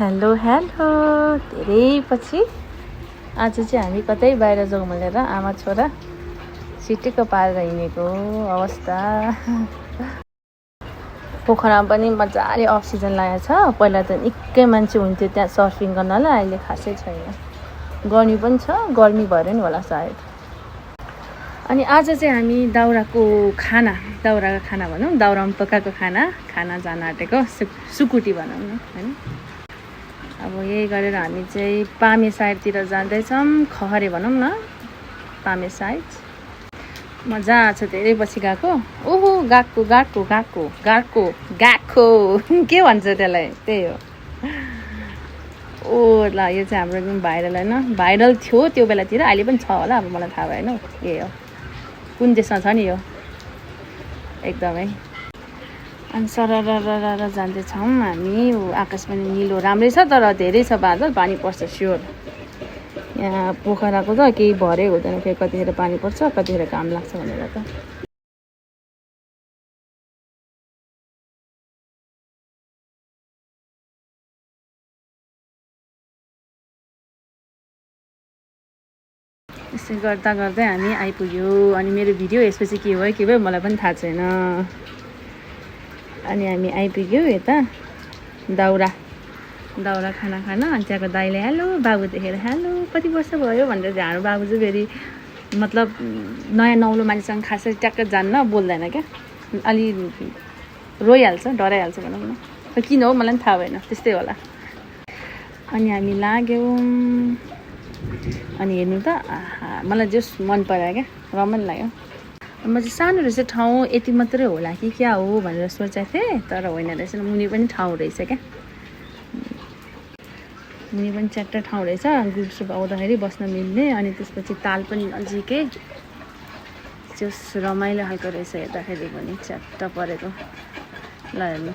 Hello hello धेरै पछि आज चाहिँ हामी कतै बाहिर जाउँ भनेर आमा छोरा सिटिक्क पारेर हिँडेको अवस्था। पोखरामा पनि मजाले अक्सिजन लागेको छ। पहिला त निकै मान्छे हुन्थ्यो त्यहाँ सर्फिङ गर्नलाई, अहिले खासै छैन। गर्मी पनि छ, गर्मी भएर नि होला सायद। अनि आज चाहिँ हामी दाउराको खाना भनौँ, दाउरामा पकाएको खाना जान आँटेको सुकुटी भनौँ न हैन। अब यही गरेर हामी चाहिँ पामे साइडतिर जाँदैछौँ, खहरे भनौँ न, पामे साइड। मजा छ, धेरै पछि गएको। ओहो गएको के भन्छ त्यसलाई, त्यही हो। ओ ल, यो चाहिँ हाम्रो एकदम भाइरल होइन, भाइरल थियो त्यो बेलातिर, अहिले पनि छ होला, अब मलाई थाहा भएन। यही हो, कुन देशमा छ नि यो एकदमै। अनि सरर जाँदैछौँ हामी। आकाश पनि निलो राम्रै छ, तर धेरै छ बादल, पानी पर्छ स्योर। यहाँ पोखराको त केही भरै हुँदैन, फेरि कतिखेर पानी पर्छ कतिखेर घाम लाग्छ भनेर त। यसै गर्दा गर्दै हामी आइपुग्यो। अनि मेरो भिडियो यसपछि के भयो मलाई पनि थाहा छैन। अनि हामी आइपुग्यो यता दाउरा खाना खान। अनि त्यहाँको दाइले हेलो, बाबु देखेर हेलो कति वर्ष भयो भनेर चाहिँ हाम्रो बाबु चाहिँ फेरि मतलब नयाँ नौलो मान्छेसँग खासै ट्याक्क जान्न, बोल्दैन क्या, अलि रोइहाल्छ, डराइहाल्छ भनौँ न। किन हो मलाई पनि थाहा भएन, त्यस्तै होला। अनि हामी लाग्यौँ। अनि हेर्नु त, मलाई जस मन पऱ्यो क्या, रमाइलो लाग्यो। म चाहिँ सानो रहेछ ठाउँ, यति मात्रै होला कि क्या हो भनेर सोचेको थिएँ, तर होइन रहेछ, मुनि पनि ठाउँ रहेछ क्या। मुनि पनि च्याट्टा ठाउँ रहेछ, ग्रुप आउँदाखेरि बस्न मिल्ने। अनि त्यसपछि ताल पनि नजिकै, जस रमाइलो खालको रहेछ। हेर्दाखेरि पनि च्याट्ट परेको। ल हेर्नु,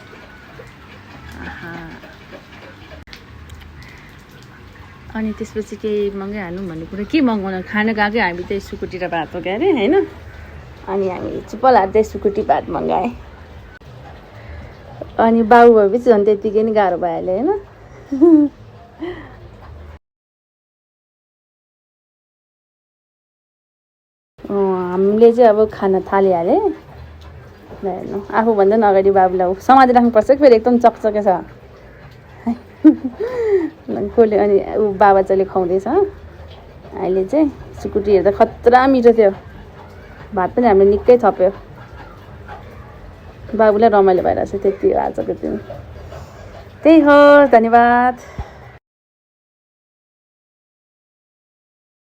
अनि त्यसपछि केही मगाइहाल्नु भन्ने कुरा, के मगाउन, खाना गएकै हामी त्यही सुकुटी र भात हो क्या अरे होइन। अनि हामी चुप्प लाग्दै सुकुटी भात मगाएँ। अनि बाबु भएपछि झन् त्यत्तिकै नि गाह्रो भइहाल्यो होइन। हामीले चाहिँ अब खाना थालिहालेँ। ल हेर्नु, आफूभन्दा पनि अगाडि बाबुलाई समाधि राख्नुपर्छ कि, फेरि एकदम चकचके छ कसले। अनि ऊ बाबा चाहिँ खुवाउँदैछ अहिले चाहिँ। सुकुटी हेर्दा खतरा मिठो थियो, भात पनि हामीले निकै थप्यो। बाबुलाई रमाइलो भइरहेछ, त्यति हो आजको दिन। त्यही हो, धन्यवाद।